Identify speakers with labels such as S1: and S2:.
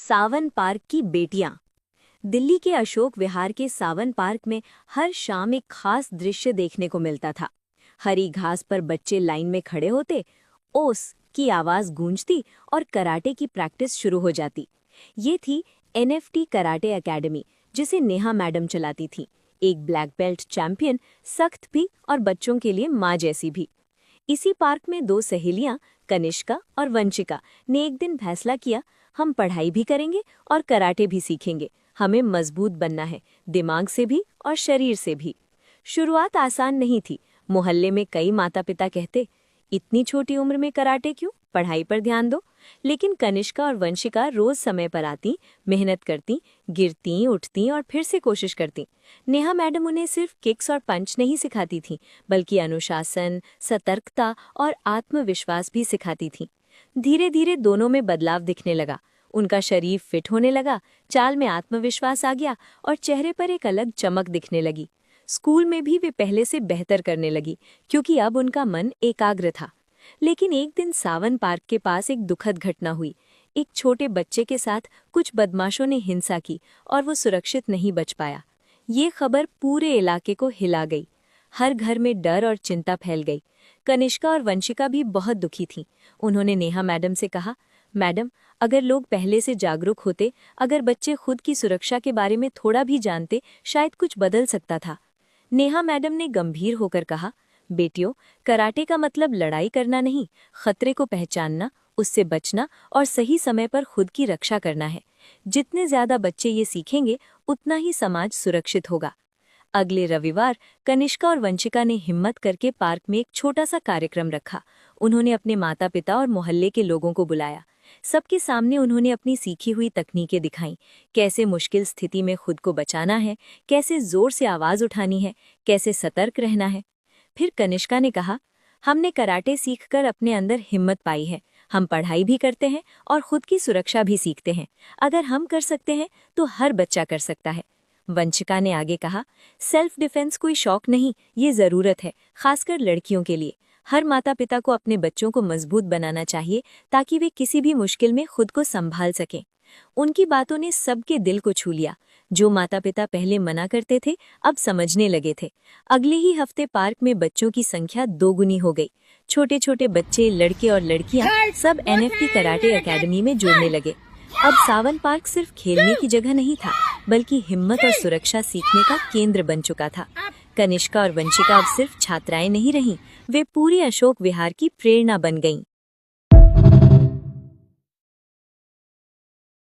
S1: सावन park की बेटियां। दिल्ली के अशोक विहार के सावन पार्क में हर शाम एक खास दृश्य देखने को मिलता था। हरी घास पर बच्चे लाइन में खड़े होते, ओस की आवाज गूंजती और कराटे की प्रैक्टिस शुरू हो जाती। ये थी एनएफटी कराटे एकेडमी, जिसे नेहा मैडम चलाती थी। एक ब्लैक बेल्ट चैंपियन, सख्त भी और बच्चों के लिए माँ जैसी भी। इसी पार्क में दो सहेलियां, कनिष्का और वंशिका, ने एक दिन फैसला किया, हम पढ़ाई भी करेंगे और कराटे भी सीखेंगे। हमें मजबूत बनना है, दिमाग से भी और शरीर से भी। शुरुआत आसान नहीं थी। मोहल्ले में कई माता पिता कहते, इतनी छोटी उम्र में कराटे क्यों, पढ़ाई पर ध्यान दो। लेकिन कनिष्का और वंशिका रोज समय पर आती, मेहनत करती, गिरती, उठती और फिर से कोशिश करती। नेहा मैडम उन्हें सिर्फ किक्स और पंच नहीं सिखाती थी, बल्कि अनुशासन, सतर्कता और आत्मविश्वास भी सिखाती थी। धीरे धीरे दोनों में बदलाव दिखने लगा। उनका शरीर फिट होने लगा, चाल में आत्मविश्वास आ गया और चेहरे पर एक अलग चमक दिखने लगी। स्कूल में भी वे पहले से बेहतर करने लगी, क्योंकि अब उनका मन एकाग्र था। लेकिन एक दिन सावन पार्क के पास एक दुखद घटना हुई। एक छोटे बच्चे के साथ कुछ बदमाशों ने हिंसा की और वो सुरक्षित नहीं बच पाया। ये खबर पूरे इलाके को हिला गई। हर घर में डर और चिंता फैल गई। कनिष्का और वंशिका भी बहुत दुखी थीं। उन्होंने नेहा मैडम से कहा, मैडम, अगर लोग पहले से जागरूक होते, अगर बच्चे खुद की सुरक्षा के बारे में थोड़ा भी जानते, शायद कुछ बदल सकता था। नेहा मैडम ने गंभीर होकर कहा, बेटियों, कराटे का मतलब लड़ाई करना नहीं, खतरे को पहचानना, उससे बचना और सही समय पर खुद की रक्षा करना है। जितने ज्यादा बच्चे ये सीखेंगे, उतना ही समाज सुरक्षित होगा। अगले रविवार कनिष्का और वंशिका ने हिम्मत करके पार्क में एक छोटा सा कार्यक्रम रखा। उन्होंने अपने माता पिता और मोहल्ले के लोगों को बुलाया। सबके सामने उन्होंने अपनी सीखी हुई तकनीकें दिखाईं, कैसे मुश्किल स्थिति में खुद को बचाना है, कैसे जोर से आवाज उठानी है, कैसे सतर्क रहना है। फिर कनिष्का ने कहा, हमने कराटे सीखकर अपने अंदर हिम्मत पाई है। हम पढ़ाई भी करते हैं और खुद की सुरक्षा भी सीखते हैं। अगर हम कर सकते हैं तो हर बच्चा कर सकता है। वंशिका ने आगे कहा, सेल्फ डिफेंस कोई शौक नहीं, ये जरूरत है, खासकर लड़कियों के लिए। हर माता पिता को अपने बच्चों को मजबूत बनाना चाहिए, ताकि वे किसी भी मुश्किल में खुद को संभाल सकें। उनकी बातों ने सबके दिल को छू लिया। जो माता पिता पहले मना करते थे, अब समझने लगे थे। अगले ही हफ्ते पार्क में बच्चों की संख्या दोगुनी हो गई। छोटे छोटे बच्चे, लड़के और लड़कियां सब एनएफटी कराटे एकेडमी में जुड़ने लगे। अब सावन पार्क सिर्फ खेलने की जगह नहीं था, बल्कि हिम्मत और सुरक्षा सीखने का केंद्र बन चुका था। कनिष्का और वंशिका अब सिर्फ छात्राएं नहीं रहीं, वे पूरे अशोक विहार की प्रेरणा बन गईं।